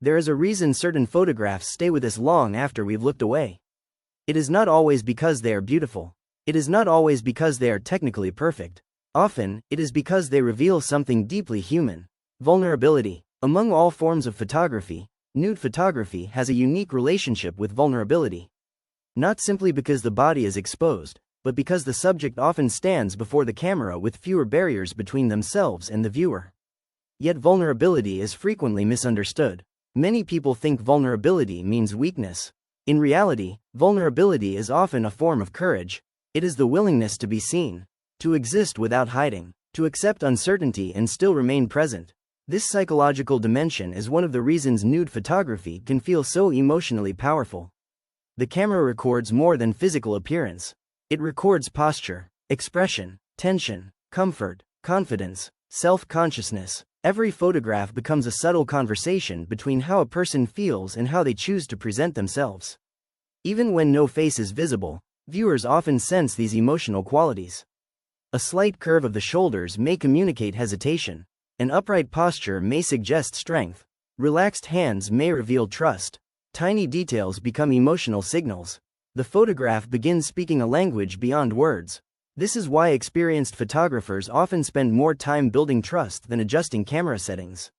There is a reason certain photographs stay with us long after we've looked away. It is not always because they are beautiful. It is not always because they are technically perfect. Often, it is because they reveal something deeply human: vulnerability. Among all forms of photography, nude photography has a unique relationship with vulnerability. Not simply because the body is exposed, but because the subject often stands before the camera with fewer barriers between themselves and the viewer. Yet vulnerability is frequently misunderstood. Many people think vulnerability means weakness. In reality, vulnerability is often a form of courage. It is the willingness to be seen, to exist without hiding, to accept uncertainty and still remain present. This psychological dimension is one of the reasons nude photography can feel so emotionally powerful. The camera records more than physical appearance. It records posture, expression, tension, comfort, confidence, self-consciousness. Every photograph becomes a subtle conversation between how a person feels and how they choose to present themselves. Even when no face is visible, viewers often sense these emotional qualities. A slight curve of the shoulders may communicate hesitation. An upright posture may suggest strength. Relaxed hands may reveal trust. Tiny details become emotional signals. The photograph begins speaking a language beyond words. This is why experienced photographers often spend more time building trust than adjusting camera settings.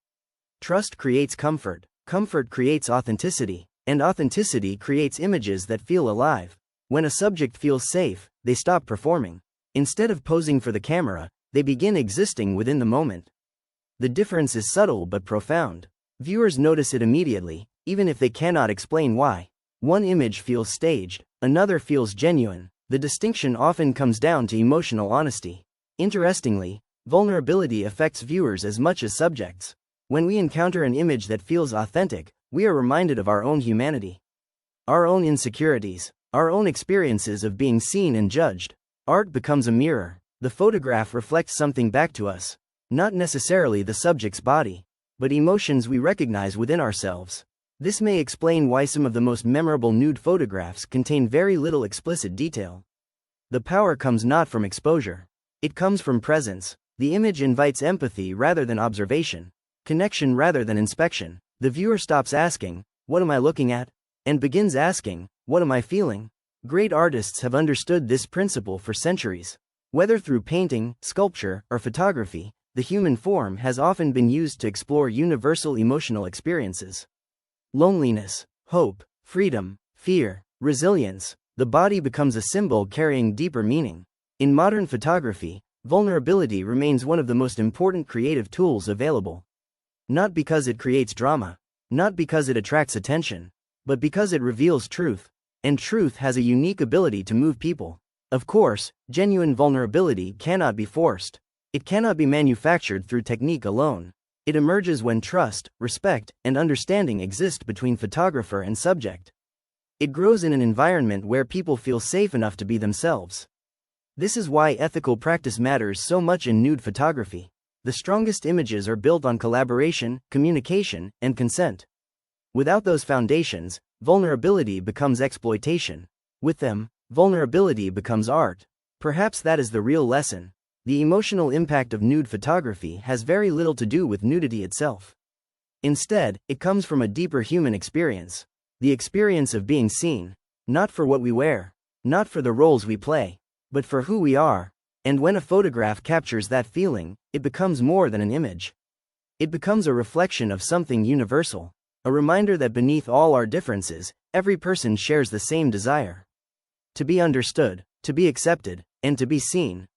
Trust creates comfort. Comfort creates authenticity. And authenticity creates images that feel alive. When a subject feels safe, they stop performing. Instead of posing for the camera, they begin existing within the moment. The difference is subtle but profound. Viewers notice it immediately, even if they cannot explain why. One image feels staged, another feels genuine. The distinction often comes down to emotional honesty. Interestingly, vulnerability affects viewers as much as subjects. When we encounter an image that feels authentic, we are reminded of our own humanity, our own insecurities, our own experiences of being seen and judged. Art becomes a mirror. The photograph reflects something back to us, not necessarily the subject's body, but emotions we recognize within ourselves. This may explain why some of the most memorable nude photographs contain very little explicit detail. The power comes not from exposure. It comes from presence. The image invites empathy rather than observation, connection rather than inspection. The viewer stops asking, "What am I looking at?" and begins asking, "What am I feeling?" Great artists have understood this principle for centuries. Whether through painting, sculpture, or photography, the human form has often been used to explore universal emotional experiences. Loneliness, hope, freedom, fear, resilience. The body becomes a symbol carrying deeper meaning. In modern photography, vulnerability remains one of the most important creative tools available. Not because it creates drama, not because it attracts attention, but because it reveals truth. And truth has a unique ability to move people. Of course, genuine vulnerability cannot be forced. It cannot be manufactured through technique alone. It emerges when trust, respect, and understanding exist between photographer and subject. It grows in an environment where people feel safe enough to be themselves. This is why ethical practice matters so much in nude photography. The strongest images are built on collaboration, communication, and consent. Without those foundations, vulnerability becomes exploitation. With them, vulnerability becomes art. Perhaps that is the real lesson. The emotional impact of nude photography has very little to do with nudity itself. Instead, it comes from a deeper human experience. The experience of being seen, not for what we wear, not for the roles we play, but for who we are. And when a photograph captures that feeling, it becomes more than an image. It becomes a reflection of something universal, a reminder that beneath all our differences, every person shares the same desire: to be understood, to be accepted, and to be seen.